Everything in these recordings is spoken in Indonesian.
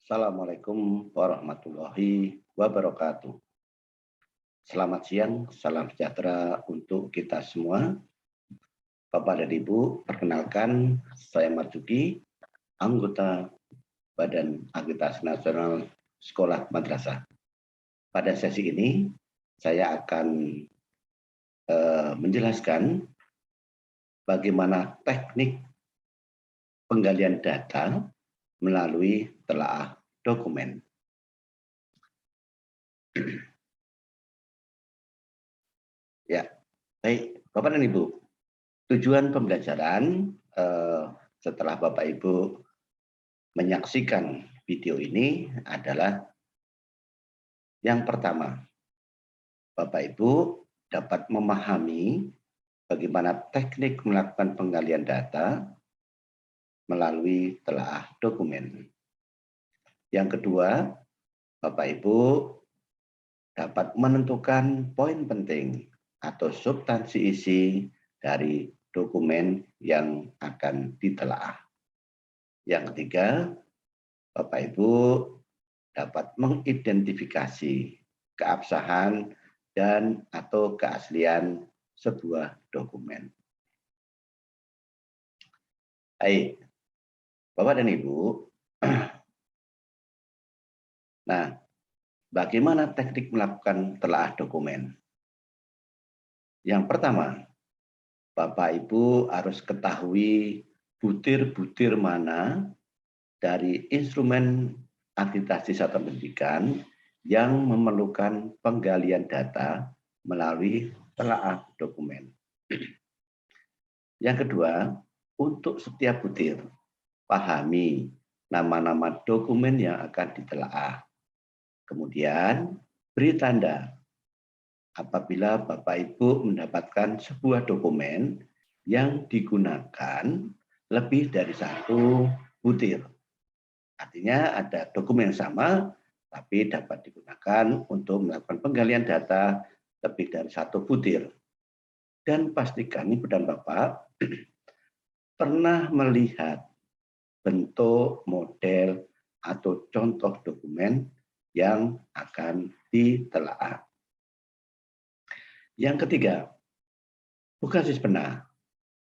Assalamualaikum warahmatullahi wabarakatuh. Selamat siang, salam sejahtera untuk kita semua. Bapak dan Ibu, perkenalkan saya Marzuki, anggota Badan Akreditasi Nasional Sekolah Madrasah. Pada sesi ini, saya akan menjelaskan bagaimana teknik penggalian data melalui telaah dokumen. Ya, baik, Bapak dan Ibu. Tujuan pembelajaran setelah Bapak Ibu menyaksikan video ini adalah yang pertama, Bapak Ibu dapat memahami bagaimana teknik melakukan penggalian data melalui telaah dokumen. Yang kedua, Bapak Ibu dapat menentukan poin penting atau substansi isi dari dokumen yang akan ditelaah. Yang ketiga, Bapak Ibu dapat mengidentifikasi keabsahan dan atau keaslian sebuah dokumen. Baik, Bapak dan Ibu. Nah, bagaimana teknik melakukan telaah dokumen? Yang pertama, Bapak Ibu harus ketahui butir-butir mana dari instrumen akreditasi satuan pendidikan yang memerlukan penggalian data melalui telaah dokumen. Yang kedua, untuk setiap butir, pahami nama-nama dokumen yang akan ditelaah. Kemudian, beri tanda apabila Bapak Ibu mendapatkan sebuah dokumen yang digunakan lebih dari satu butir. Artinya ada dokumen yang sama, tapi dapat digunakan untuk melakukan penggalian data lebih dari satu butir. Dan pastikan Ibu dan Bapak pernah melihat bentuk, model, atau contoh dokumen yang akan ditelaah. Yang ketiga, buka Sispena,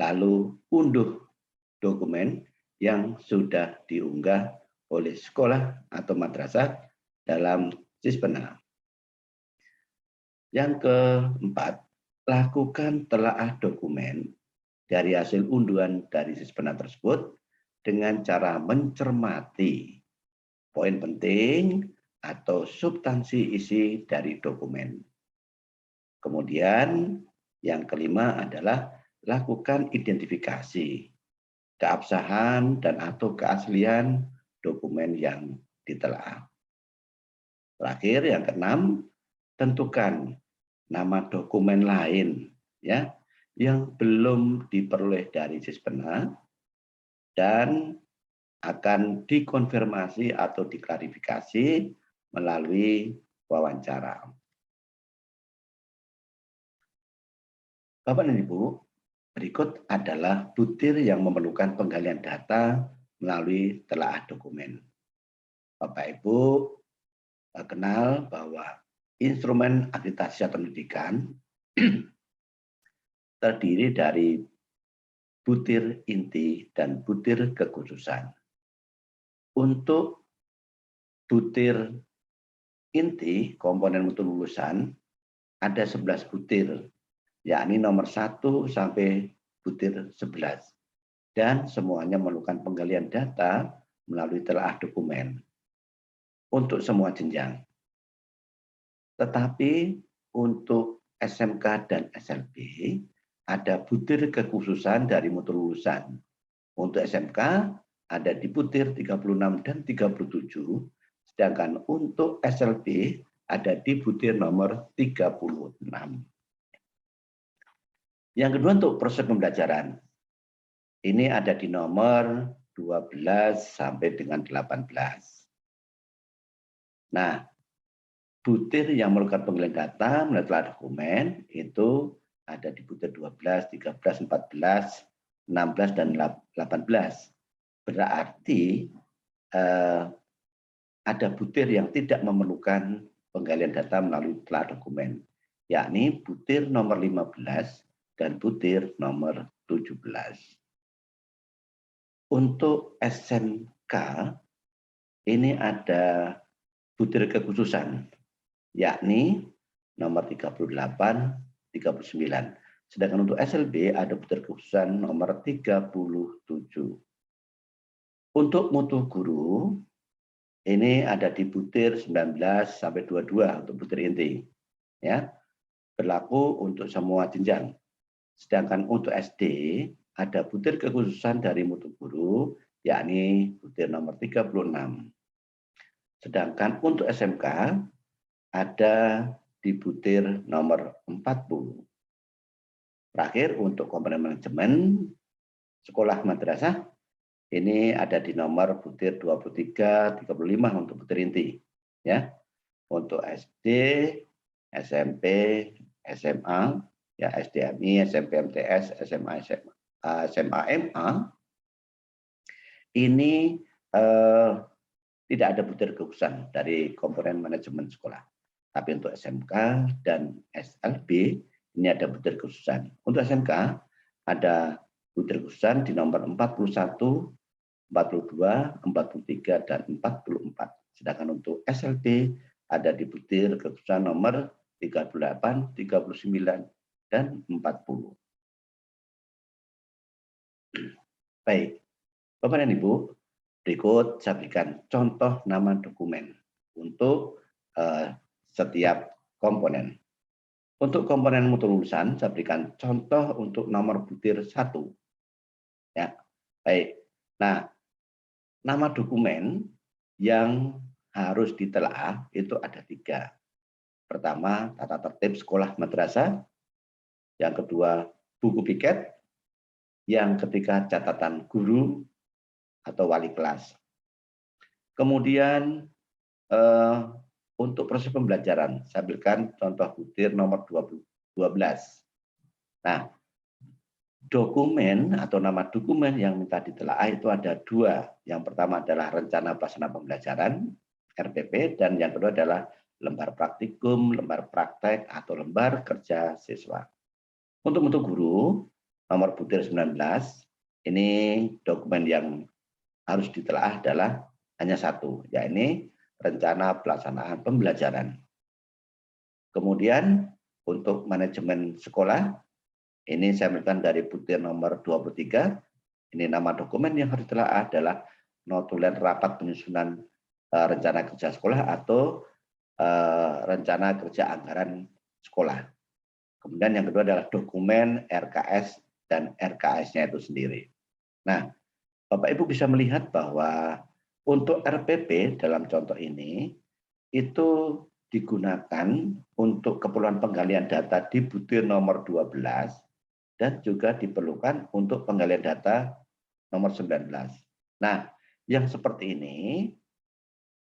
lalu unduh dokumen yang sudah diunggah oleh sekolah atau madrasah dalam Sispena. Yang keempat, lakukan telaah dokumen dari hasil unduhan dari Sispena tersebut dengan cara mencermati poin penting atau substansi isi dari dokumen. Kemudian yang kelima adalah lakukan identifikasi keabsahan dan atau keaslian dokumen yang ditelaah. Terakhir yang keenam, tentukan nama dokumen lain ya yang belum diperoleh dari Sispena dan akan dikonfirmasi atau diklarifikasi melalui wawancara. Bapak dan Ibu, berikut adalah butir yang memerlukan penggalian data melalui telaah dokumen. Bapak Ibu kenal bahwa instrumen akreditasi pendidikan terdiri dari butir inti dan butir kekhususan. Untuk butir inti komponen mutu lulusan ada 11 butir, yakni nomor 1 sampai butir 11. Dan semuanya memerlukan penggalian data melalui telaah dokumen untuk semua jenjang. Tetapi untuk SMK dan SLB ada butir kekhususan dari mutu lulusan. Untuk SMK ada di butir 36 dan 37, sedangkan untuk SLB ada di butir nomor 36. Yang kedua untuk proses pembelajaran. Ini ada di nomor 12 sampai dengan 18. Nah, butir yang memerlukan penggalian data melalui telaah dokumen itu ada di butir 12, 13, 14, 16, dan 18. Berarti ada butir yang tidak memerlukan penggalian data melalui telah dokumen, yakni butir nomor 15 dan butir nomor 17. Untuk SMK, ini ada butir kekhususan, yakni nomor 38, 39. Sedangkan untuk SLB ada butir kekhususan nomor 37. Untuk mutu guru, ini ada di butir 19 sampai 22 untuk butir inti. Ya, berlaku untuk semua jenjang. Sedangkan untuk SD, ada butir kekhususan dari mutu guru, yakni butir nomor 36. Sedangkan untuk SMK, ada di butir nomor 40. Terakhir, untuk komponen manajemen sekolah madrasah, ini ada di nomor butir 23, 35 untuk butir inti. Ya, untuk SD, SMP, SMA, ya SDMI, SMP MTS, SMA, SMA MA, ini tidak ada butir kekhususan dari komponen manajemen sekolah. Tapi untuk SMK dan SLB, ini ada butir kekhususan. Untuk SMK, ada butir kekhususan di nomor 41, 42, 43, dan 44. Sedangkan untuk SLB, ada di butir kekhususan nomor 38, 39, dan 40. Baik, Bapak dan Ibu, berikut saya berikan contoh nama dokumen untuk setiap komponen. Untuk komponen mutu lulusan, saya berikan contoh untuk nomor butir 1. Ya, baik. Nah, nama dokumen yang harus ditelaah itu ada 3. Pertama, tata tertib sekolah madrasah. Yang kedua, buku piket. Yang ketiga, catatan guru atau wali kelas. Kemudian untuk proses pembelajaran, saya berikan contoh butir nomor 12. Nah, dokumen atau nama dokumen yang minta ditelaah itu ada 2. Yang pertama adalah rencana pelaksanaan pembelajaran, RPP, dan yang kedua adalah lembar praktikum, lembar praktek, atau lembar kerja siswa. Untuk mutu guru, nomor butir 19, ini dokumen yang harus ditelaah adalah hanya 1, yakni rencana pelaksanaan pembelajaran. Kemudian untuk manajemen sekolah, ini saya berikan dari butir nomor 23, ini nama dokumen yang harus ditelaah adalah notulen rapat penyusunan rencana kerja sekolah atau rencana kerja anggaran sekolah. Kemudian yang kedua adalah dokumen RKS dan RKS-nya itu sendiri. Nah, Bapak Ibu bisa melihat bahwa untuk RPP dalam contoh ini itu digunakan untuk keperluan penggalian data di butir nomor 12 dan juga diperlukan untuk penggalian data nomor 19. Nah, yang seperti ini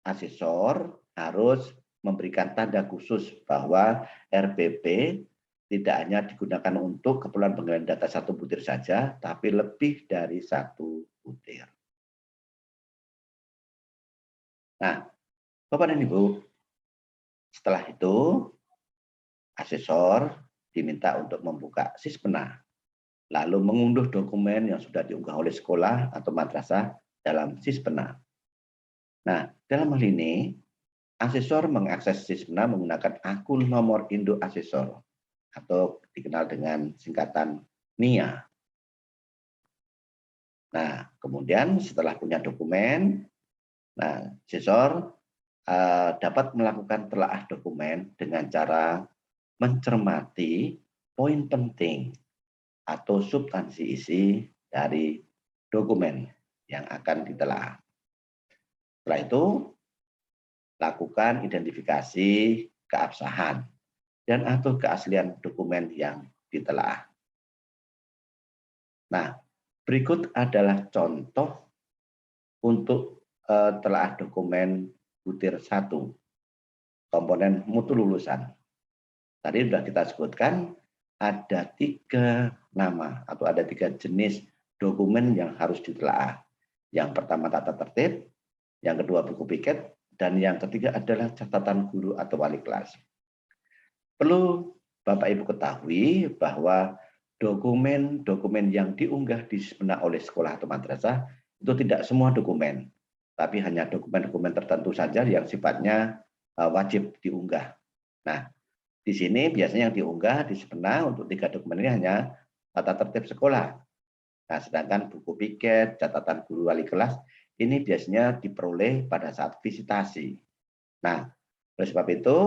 asesor harus memberikan tanda khusus bahwa RPP tidak hanya digunakan untuk keperluan penggalian data 1 butir saja, tapi lebih dari 1 butir. Nah, Bapak dan Ibu, setelah itu asesor diminta untuk membuka Sispena, lalu mengunduh dokumen yang sudah diunggah oleh sekolah atau madrasah dalam Sispena. Nah, dalam hal ini, asesor mengakses Sispena menggunakan akun nomor induk asesor atau dikenal dengan singkatan NIA. Nah, kemudian setelah punya dokumen, nah, asesor dapat melakukan telaah dokumen dengan cara mencermati poin penting atau substansi isi dari dokumen yang akan ditelaah. Setelah itu, lakukan identifikasi keabsahan dan atau keaslian dokumen yang ditelaah. Nah, berikut adalah contoh untuk telaah dokumen butir 1, komponen mutu lulusan. Tadi sudah kita sebutkan ada 3 nama atau ada 3 jenis dokumen yang harus ditelaah. Yang pertama tata tertib, yang kedua buku piket, dan yang ketiga adalah catatan guru atau wali kelas. Perlu Bapak Ibu ketahui bahwa dokumen-dokumen yang diunggah di Sisbena oleh sekolah atau madrasah itu tidak semua dokumen, tapi hanya dokumen-dokumen tertentu saja yang sifatnya wajib diunggah. Nah, di sini biasanya yang diunggah di Sisbena untuk 3 dokumen ini hanya tata tertib sekolah. Nah, sedangkan buku piket, catatan guru wali kelas, ini biasanya diperoleh pada saat visitasi. Nah, oleh sebab itu,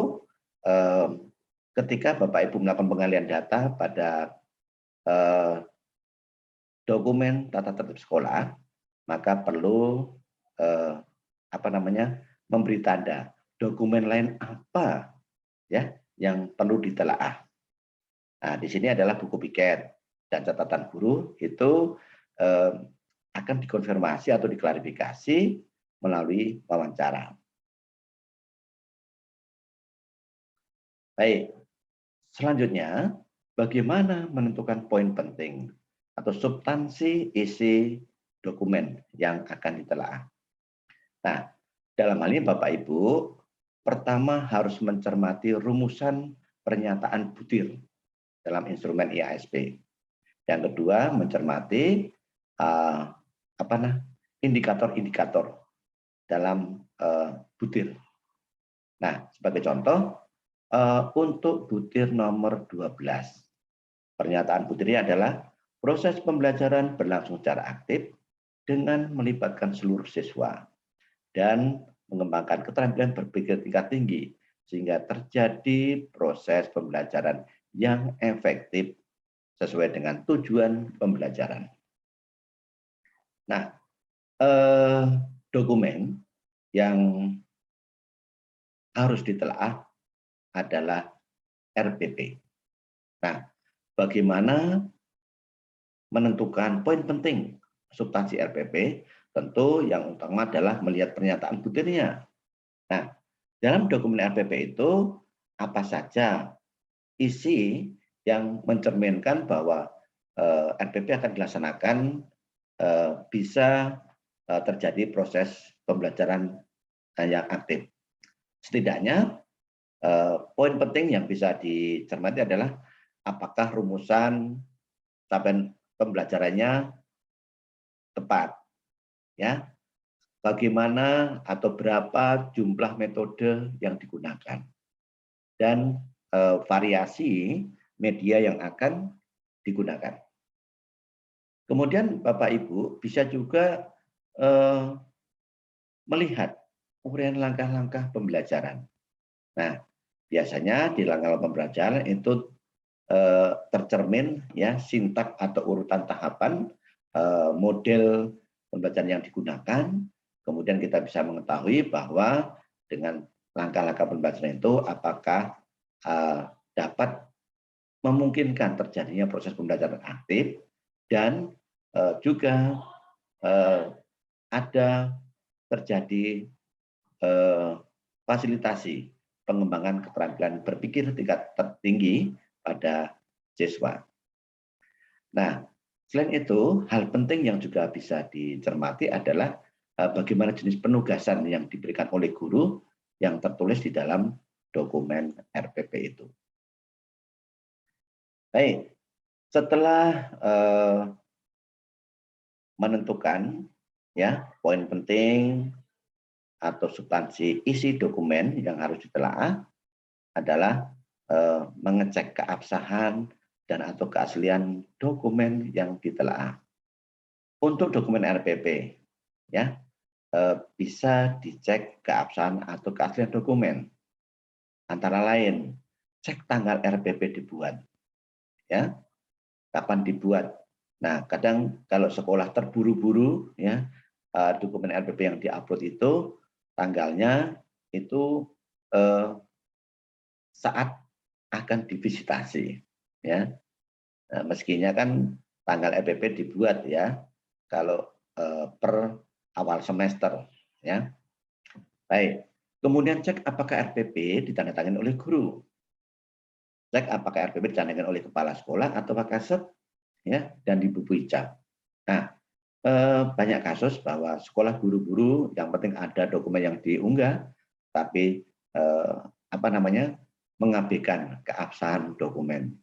ketika Bapak Ibu melakukan pengalihan data pada dokumen tata tertib sekolah, maka perlu memberi tanda dokumen lain apa ya yang perlu ditelaah. Nah, di sini adalah buku piket dan catatan guru itu akan dikonfirmasi atau diklarifikasi melalui wawancara. Baik, selanjutnya bagaimana menentukan poin penting atau substansi isi dokumen yang akan ditelaah. Nah, dalam hal ini Bapak Ibu, pertama harus mencermati rumusan pernyataan butir dalam instrumen IASP. Yang kedua, mencermati indikator-indikator dalam butir. Nah, sebagai contoh, untuk butir nomor 12, pernyataan butirnya adalah proses pembelajaran berlangsung secara aktif dengan melibatkan seluruh siswa dan mengembangkan keterampilan berpikir tingkat tinggi sehingga terjadi proses pembelajaran yang efektif sesuai dengan tujuan pembelajaran. Nah, dokumen yang harus ditelaah adalah RPP. Nah, bagaimana menentukan poin penting substansi RPP? Tentu yang utama adalah melihat pernyataan butirnya. Nah, dalam dokumen RPP itu apa saja isi yang mencerminkan bahwa RPP akan dilaksanakan bisa terjadi proses pembelajaran yang aktif. Setidaknya poin penting yang bisa dicermati adalah apakah rumusan capaian pembelajarannya tepat, ya. Bagaimana atau berapa jumlah metode yang digunakan dan variasi media yang akan digunakan. Kemudian Bapak Ibu bisa juga melihat uraian langkah-langkah pembelajaran. Nah, biasanya di langkah pembelajaran itu tercermin ya sintak atau urutan tahapan model pembelajaran yang digunakan. Kemudian kita bisa mengetahui bahwa dengan langkah-langkah pembelajaran itu apakah dapat memungkinkan terjadinya proses pembelajaran aktif dan juga ada terjadi fasilitasi pengembangan keterampilan berpikir tingkat tertinggi pada siswa. Nah, selain itu, hal penting yang juga bisa dicermati adalah bagaimana jenis penugasan yang diberikan oleh guru yang tertulis di dalam dokumen RPP itu. Baik, setelah menentukan ya poin penting atau substansi isi dokumen yang harus ditelaah adalah mengecek keabsahan dan atau keaslian dokumen yang ditelaah. Untuk dokumen RPP, ya bisa dicek keabsahan atau keaslian dokumen. Antara lain, cek tanggal RPP dibuat, ya kapan dibuat. Nah, kadang kalau sekolah terburu-buru, ya dokumen RPP yang diupload itu tanggalnya itu saat akan divisitasi, ya. Nah, meskinya kan tanggal RPP dibuat ya kalau per awal semester, ya. Baik. Kemudian cek apakah RPP ditandatangani oleh guru. Cek apakah RPP ditandatangani oleh kepala sekolah atau Wakasek, ya, dan di buku ijab. Nah, banyak kasus bahwa sekolah guru-guru yang penting ada dokumen yang diunggah, tapi mengabaikan keabsahan dokumen.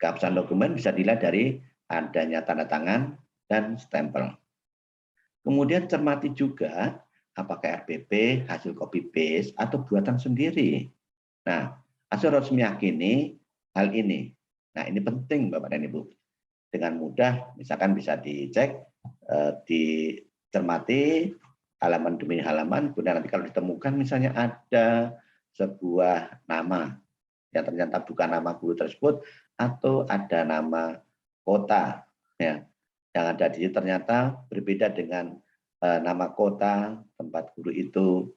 Keabsahan dokumen bisa dilihat dari adanya tanda tangan dan stempel. Kemudian cermati juga apakah RPP hasil copy paste atau buatan sendiri. Nah, Asur harus meyakini hal ini. Nah, ini penting Bapak dan Ibu. Dengan mudah, misalkan bisa dicek, dicermati halaman demi halaman, kemudian nanti kalau ditemukan misalnya ada sebuah nama yang ternyata bukan nama guru tersebut atau ada nama kota ya yang ada di situ ternyata berbeda dengan nama kota tempat guru itu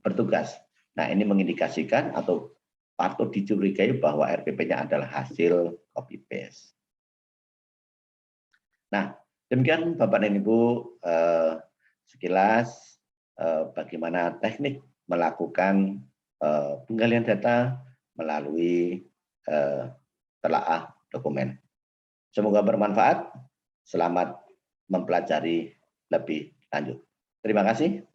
bertugas. Nah, ini mengindikasikan atau patut dicurigai bahwa RPP-nya adalah hasil copy paste. Nah, demikian Bapak dan Ibu sekilas bagaimana teknik melakukan penggalian data melalui telaah dokumen. Semoga bermanfaat. Selamat mempelajari lebih lanjut. Terima kasih.